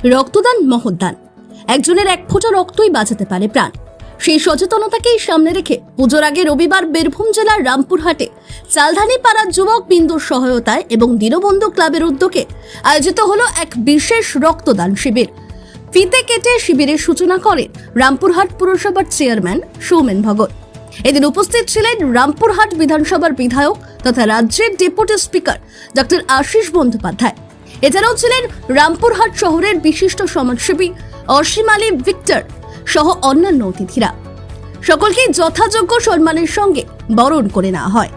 রক্তদান মহৎদান। একজনের এক ফোঁটা রক্তই বাঁচাতে পারে প্রাণ। সেই সচেতনতাকেই সামনে রেখে পুজোর আগে রবিবার বীরভূম জেলার রামপুরহাটে চালধানী পাড়ার যুবক বিন্দুর সহায়তায় এবং দীনবন্ধু ক্লাবের উদ্যোগে আয়োজিত হলো এক বিশেষ রক্তদান শিবির। ফিতে কেটে শিবিরের সূচনা করেন রামপুরহাট পুরসভার চেয়ারম্যান সৌমেন ভগত। এদিন উপস্থিত ছিলেন রামপুরহাট বিধানসভার বিধায়ক তথা রাজ্যের deputy speaker doctor Ashis Bandyopadhyay. এছাড়াও ছিলেন রামপুরহাট শহরের বিশিষ্ট সমাজসেবী অসীম আলী ভিক্টর সহ অন্যান্য অতিথিরা। সকলকে যথাযোগ্য সম্মানের সঙ্গে বরণ করে নেওয়া হয়।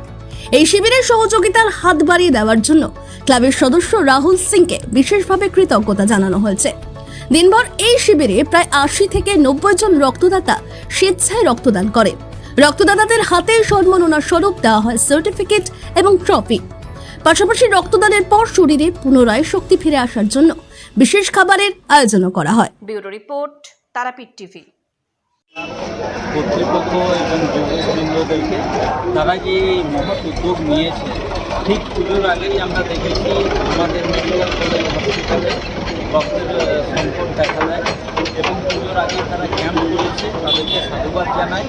এই শিবিরের সহযোগিতার হাত বাড়িয়ে দেওয়ার জন্য ক্লাবের সদস্য রাহুল সিংকে বিশেষভাবে কৃতজ্ঞতা জানানো হয়েছে। দিনভর এই শিবিরে প্রায় 80 থেকে 90 জন রক্তদাতা স্বেচ্ছায় রক্তদান করে। রক্তদাতাদের হাতে সম্মাননা স্বরূপ দেওয়া হয় সার্টিফিকেট এবং ট্রফি। পাশাপাশি রক্তদানের পর শরীরে পুনরায় শক্তি ফিরে আসার জন্য বিশেষ খাবারের আয়োজনও করা হয়। Bureau report, Tarapith TV. কর্তৃপক্ষ এবং যুবকবৃন্দদেরকে তারা যে এই মহৎ উদ্যোগ নিয়েছে, ঠিক পুজোর আগেই আমরা দেখেছি আমাদের মেডিকেল কলেজ হসপিটালে রক্তের সংকট দেখা দেয় এবং পুজোর আগে তারা ক্যাম্প করেছে, তাদেরকে সাধুবাদ জানাই।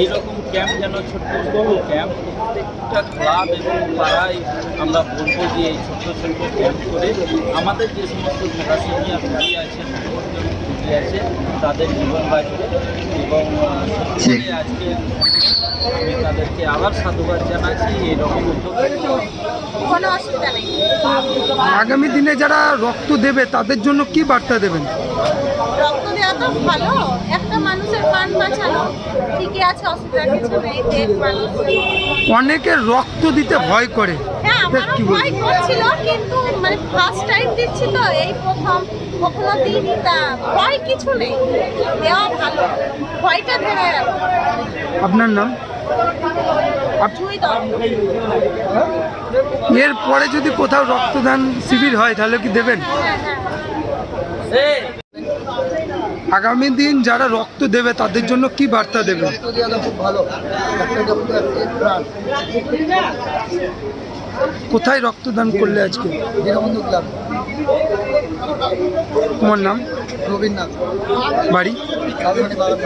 এইরকম ক্যাম্প যেন ছোট্ট ছোট্ট ক্যাম্প প্রত্যেকটা ক্লাব এবং পাড়ায় আমরা বলবো যে এই ছোট্ট ছোট্ট ক্যাম্প করে আমাদের যে সমস্ত থ্যালাসেমিয়া রোগী আছেন, রোগী আছে তাদের জীবন বাঁচবে। এবং আজকে আমি তাদেরকে আবার সাধুবাদ জানাচ্ছি এইরকম উদ্যোগ। কোনো অসুবিধা নেই। আগামী দিনে যারা রক্ত দেবে তাদের জন্য কি বার্তা দেবেন? রক্ত দেওয়া তো ভালো, একটা মানুষের প্রাণ বাঁচানো, ঠিকই আছে, অসুবিধা কিছু নেই। দেখ মানুষ অনেকে রক্ত দিতে ভয় করে। হ্যাঁ, আমারও ভয় করছিল, কিন্তু মানে ফার্স্ট টাইম দিচ্ছি তো, এই প্রথম, কখনো দিইনি, তা ভয় কিছু নেই, দেওয়া ভালো, ভয়টা ধরে গেল। আপনার নাম? জুই দাও। এর পরে যদি কোথাও রক্তদান শিবির হয় তাহলে কি দেবেন? হ্যাঁ। আগামী দিন যারা রক্ত দেবে তাদের জন্য কি বার্তা দেবেন? রক্ত দেওয়াটা খুব ভালো, একটা রক্ত একটা প্রাণ। কোথায় রক্তদান করলে আজকে? দীনবন্ধু ক্লাব। তোমার নাম? রবীন্দ্রনাথ। বাড়ি? চালধানী পাড়া।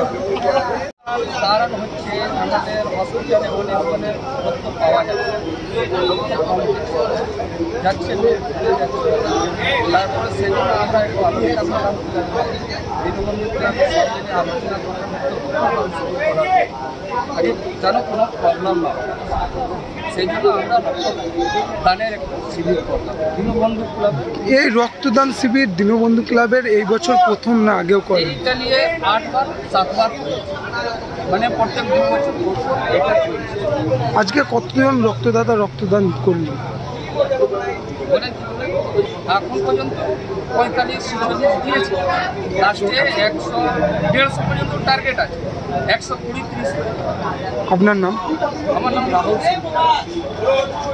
কারণ হচ্ছে আমাদের হসপিটালে অনেক ধরনের রক্ত পাওয়া যাচ্ছে, তারপরে সেগুলো আমরা একটু আলোচনা করলাম, দীনবন্ধু ক্লাবের সঙ্গে আলোচনা করে আগে যেন কোনো প্রবলেম না হয়, সেই জন্য আমরা রক্তদানের শিবির করলাম দীনবন্ধু ক্লাব। এই রক্তদান শিবির দীনবন্ধু ক্লাবের এই বছর প্রথম না আগেও করে? এইটা নিয়ে 8বার 7বার মানে প্রত্যেক 2 বছর এটা চলছে। আজকে কতজন রক্তদাতা রক্তদান করলেন? মানে এখন পর্যন্ত 45-46 দিয়েছে, লাস্টে 100-150 পর্যন্ত টার্গেট আছে, 120-30। আপনার নাম? আমার নাম রাহুল সিং।